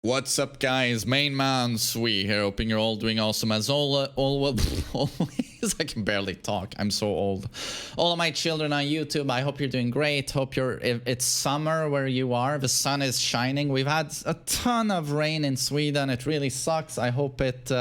What's up, guys? MainManSWE here, hoping you're all doing awesome as always. I can barely talk. I'm so old. All of my children on YouTube, I hope you're doing great. Hope it's summer where you are. The sun is shining. We've had a ton of rain in Sweden. It really sucks. I hope it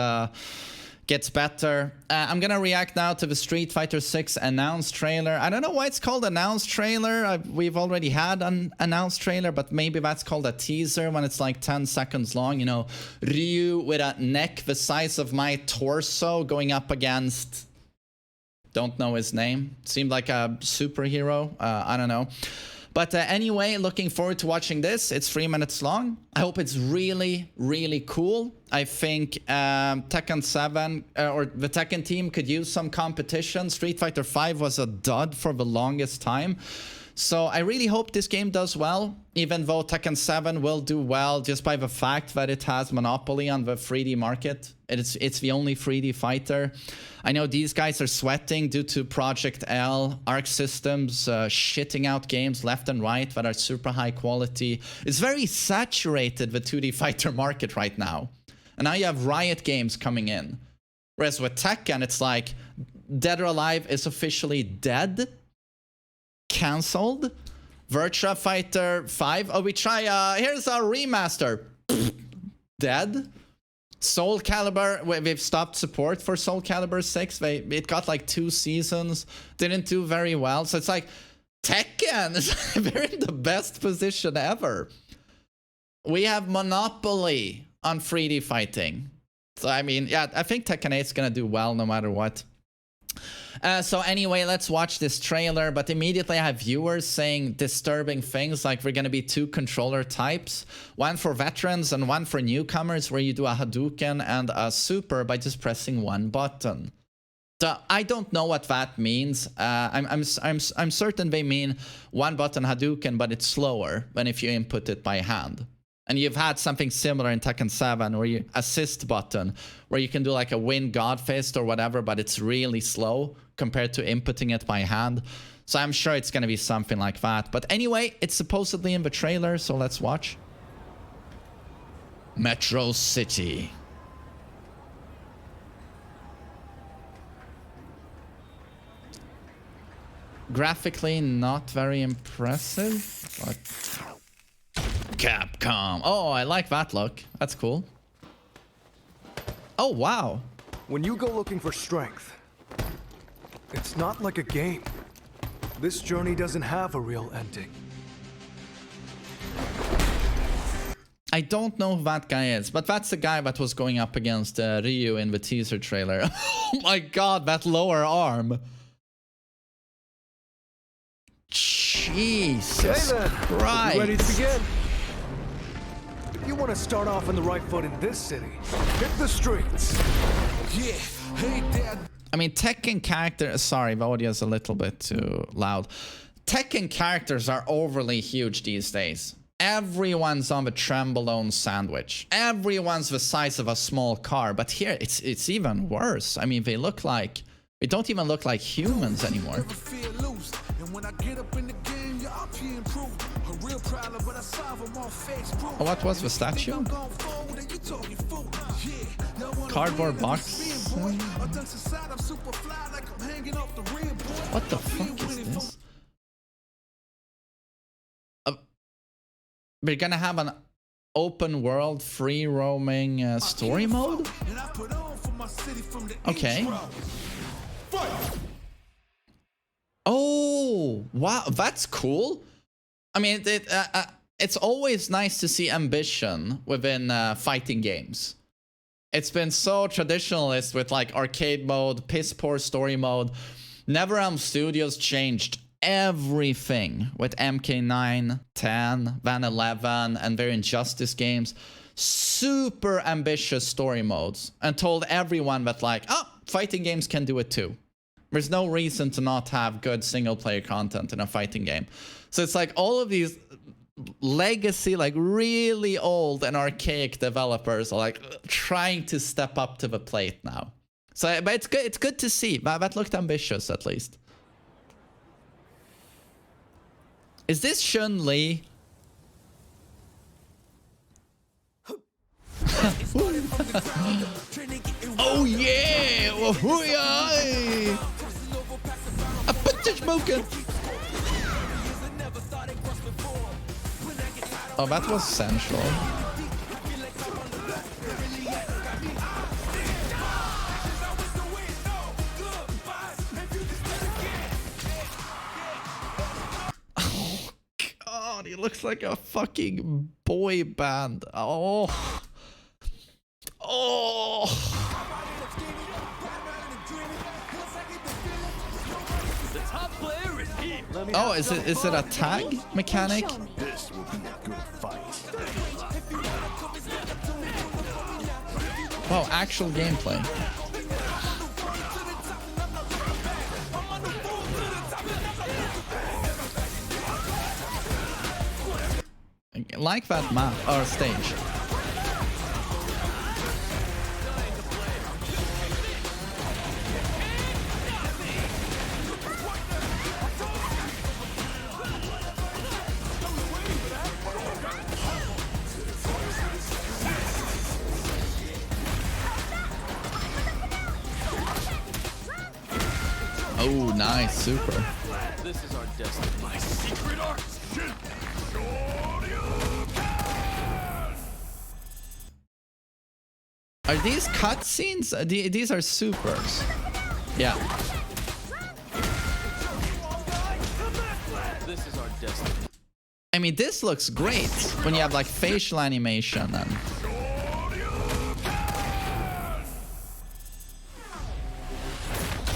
gets better. I'm gonna react now to the Street Fighter 6 announced trailer. I don't know why it's called announced trailer. We've already had an announced trailer, but maybe that's called a teaser when it's like 10 seconds long. You know, Ryu with a neck the size of my torso going up against... don't know his name. Seemed like a superhero. I don't know. But anyway, looking forward to watching this. It's 3 minutes long. I hope it's really, really cool. I think Tekken 7 or the Tekken team could use some competition. Street Fighter 5 was a dud for the longest time. So I really hope this game does well, even though Tekken 7 will do well just by the fact that it has monopoly on the 3D market. It's the only 3D fighter. I know these guys are sweating due to Project L, Arc Systems shitting out games left and right that are super high quality. It's very saturated, the 2D fighter market right now. And now you have Riot Games coming in. Whereas with Tekken, it's like Dead or Alive is officially dead. Cancelled. Virtua Fighter 5. Oh, we try, here's our remaster. Dead. Soul Calibur, we've stopped support for Soul Calibur 6. It got like 2 seasons. Didn't do very well. So it's like, Tekken is they're in the best position ever. We have monopoly on 3D fighting. So I mean, yeah, I think Tekken 8 is gonna do well no matter what. So anyway, let's watch this trailer, but immediately I have viewers saying disturbing things like we're going to be 2 controller types, one for veterans and one for newcomers, where you do a Hadouken and a super by just pressing 1 button. So I don't know what that means. I'm certain they mean 1 button Hadouken, but it's slower than if you input it by hand. And you've had something similar in Tekken 7 where you assist button, where you can do like a Wind God Fist or whatever, but it's really slow compared to inputting it by hand. So I'm sure it's going to be something like that. But anyway, it's supposedly in the trailer, so let's watch. Metro City. Graphically not very impressive, but... Capcom. Oh, I like that look. That's cool. Oh, wow. When you go looking for strength, it's not like a game. This journey doesn't have a real ending. I don't know who that guy is, but that's the guy that was going up against Ryu in the teaser trailer. Oh my god, that lower arm. Jesus Christ. Ready to begin? If you want to start off on the right foot in this city, hit the streets. Yeah, hey Dad. I mean, Tekken characters... sorry, the audio is a little bit too loud. Tekken characters are overly huge these days. Everyone's on the Trembolone sandwich. Everyone's the size of a small car. But here, it's even worse. I mean, they look like... they don't even look like humans anymore. Oh, what was the statue? Cardboard box? What the fuck is this? We're gonna have an open world, free roaming story mode? Okay. Oh, wow, that's cool. I mean, it's always nice to see ambition within fighting games. It's been so traditionalist with like arcade mode, piss poor story mode. NetherRealm Studios changed everything with MK9, 10, Van 11, and their Injustice games. Super ambitious story modes, and told everyone that like, oh, fighting games can do it too. There's no reason to not have good single-player content in a fighting game. So it's like all of these legacy, like really old and archaic developers are like trying to step up to the plate now. So, but it's good. It's good to see. That looked ambitious, at least. Is this Chun-Li? Oh yeah! Wahoo-yah! A punch smoking. Oh, that was sensual. Oh God, he looks like a fucking boy band. Oh. Oh. Oh, is it a tag mechanic? This will be a good fight. Wow, actual gameplay. I like that map or stage. Oh, nice, super. This is our destiny. My secret art. Are these cutscenes? These are supers. Yeah. This is our destiny. I mean, this looks great when you have like facial animation and.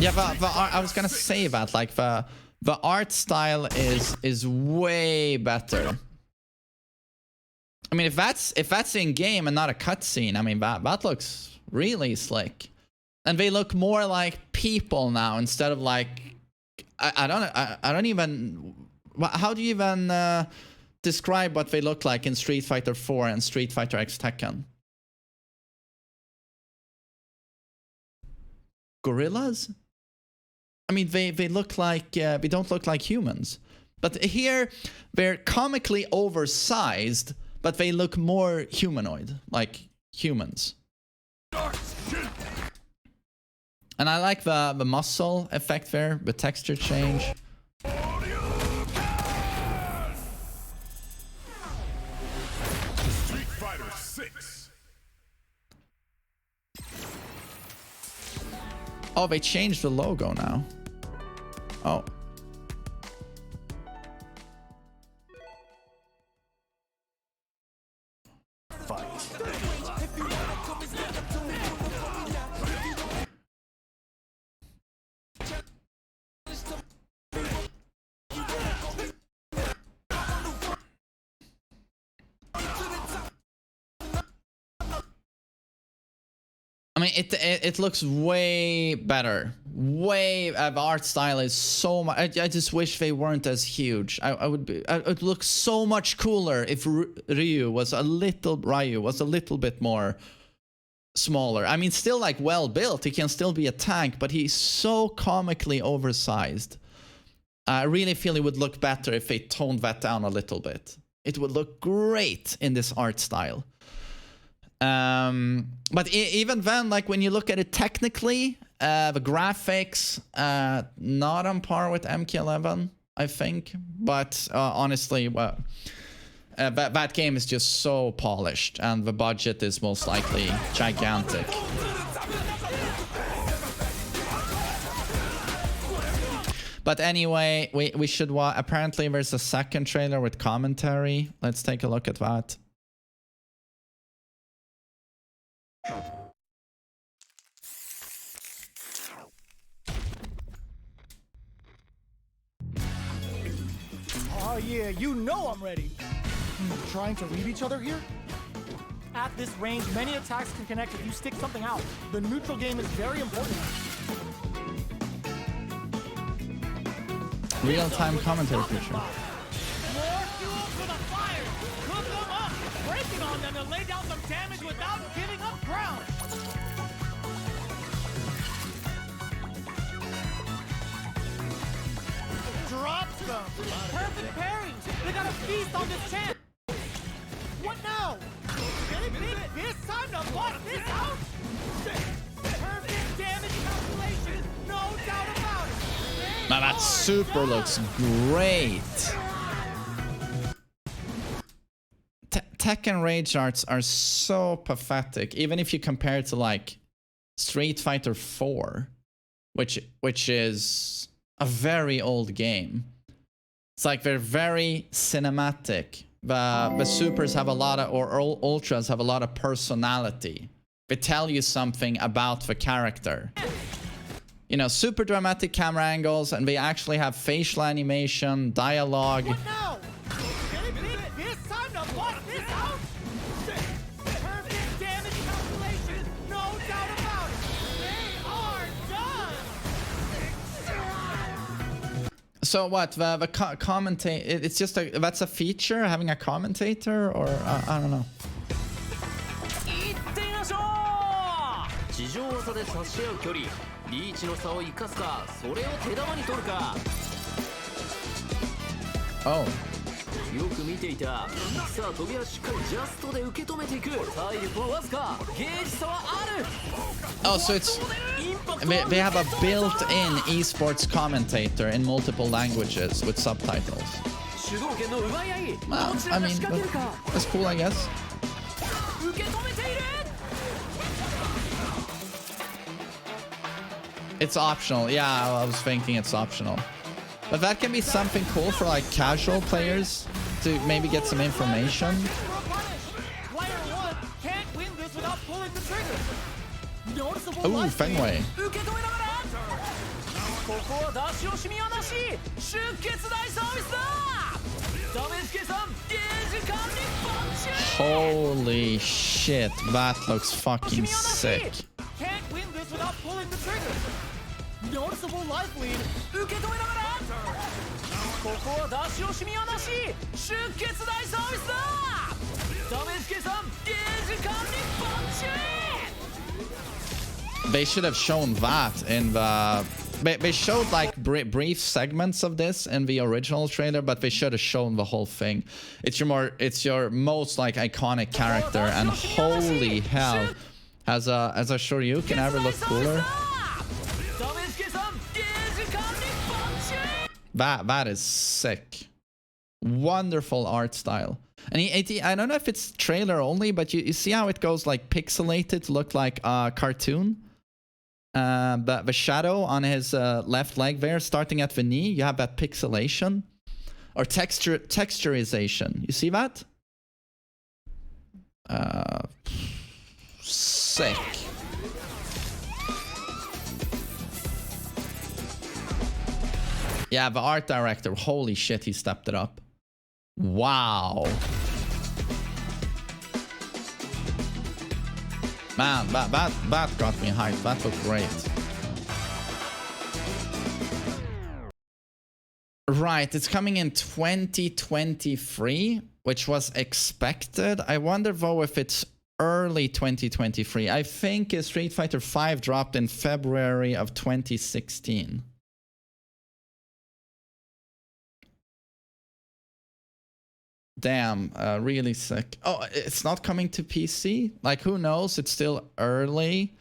Yeah, I was gonna say that like the art style is way better. I mean, if that's in game and not a cutscene, I mean that looks really slick, and they look more like people now instead of like I don't even. How do you even describe what they look like in Street Fighter 4 and Street Fighter X Tekken? Gorillas? I mean, they look like they don't look like humans, but here they're comically oversized, but they look more humanoid, like humans. And I like the muscle effect there, the texture change. Street Fighter 6. Oh, they changed the logo now. Oh. Fight. I mean, it looks way better. Way, the art style is so much. I just wish they weren't as huge. I would look so much cooler if Ryu was a little bit more smaller. I mean, still like well built. He can still be a tank, but he's so comically oversized. I really feel it would look better if they toned that down a little bit. It would look great in this art style. But even then, like when you look at it technically, the graphics, not on par with MK11, I think. But honestly, well, that game is just so polished, and the budget is most likely gigantic. But anyway, we should watch. Apparently, there's a second trailer with commentary. Let's take a look at that. Oh yeah, you know I'm ready. Trying to read each other here? At this range, many attacks can connect if you stick something out. The neutral game is very important. Real-time commentary feature. More fuel for the fire! Cook them up! Breaking on them to lay down some damage without giving up ground! Drops them! Perfect pairings! They got a feast on this chance! What now? Get it big this time to bust this out? Perfect damage calculation, no doubt about it. Now that super looks great. Tekken Rage Arts are so pathetic, even if you compare it to like Street Fighter 4, which is a very old game. It's like they're very cinematic. The supers have a lot of, or ultras have a lot of personality. They tell you something about the character. You know, super dramatic camera angles, and they actually have facial animation, dialogue. What now? This time to bust this out? Perfect damage calculation, no doubt about it. They are done. So what? The commentate? It's just a, that's a feature, having a commentator, or I don't know. 地上技で差し合う距離リーチの差を生かすかそれを手玉に取るか Oh. よく見ていたさあ飛びはしっかりジャストで受け止めていく体力はわずかゲージ差はある Oh, so it's they have a built-in esports commentator in multiple languages with subtitles. 主導権の奪い合い Well, どち I らが mean, 仕掛けるか that's cool, I guess. 受け止めている It's optional. Yeah, I was thinking it's optional. But that can be something cool for like casual players to maybe get some information. Player one can't win this without pulling the trigger. Noticeable Ooh, life gain. Fenway. 受け止めながらここはダッシュをしみはなし出血大サービスだダメージ計算ゲージ管理パンチ Holy shit, that looks fucking sick. Can't win this without pulling the trigger. Noticeable life lead. 受け止めながらここはダッシュをしみはなし出血大サービスだダメージ計算ゲージ管理パンチ They should have shown that in the... They showed like brief segments of this in the original trailer, but they should have shown the whole thing. It's your most like iconic character, and holy hell, has a Shoryuken ever looked cooler? That is sick. Wonderful art style. And I don't know if it's trailer only, but you see how it goes like pixelated to look like a cartoon? But the shadow on his left leg there, starting at the knee, you have that pixelation. Or texturization. You see that? Sick. Yeah, the art director, holy shit, he stepped it up. Wow. Man, that got me hyped. That looked great. Right, it's coming in 2023, which was expected. I wonder though if it's early 2023. I think Street Fighter V dropped in February of 2016. Damn, really sick. Oh, it's not coming to PC? Like, who knows? It's still early.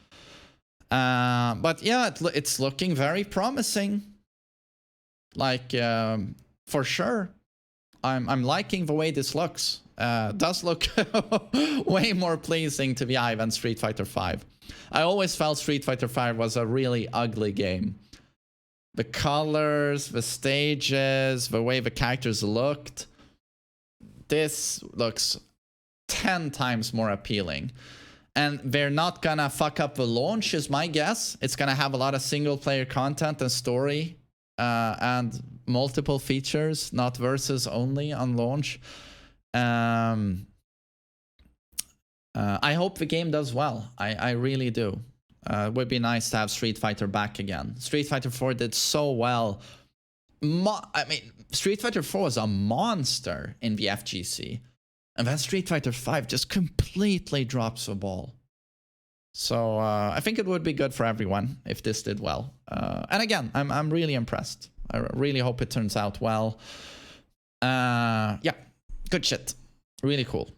But yeah, it's looking very promising. Like, for sure. I'm liking the way this looks. Does look way more pleasing to the eye than Street Fighter V. I always felt Street Fighter V was a really ugly game. The colors, the stages, the way the characters looked. This looks 10 times more appealing. And they're not gonna fuck up the launch, is my guess. It's gonna have a lot of single player content and story and multiple features, not versus only on launch. I hope the game does well. I really do. It would be nice to have Street Fighter back again. Street Fighter 4 did so well. I mean, Street Fighter 4 was a monster in the FGC. And then Street Fighter 5 just completely drops the ball. So I think it would be good for everyone if this did well. And again, I'm really impressed. I really hope it turns out well. Yeah, good shit. Really cool.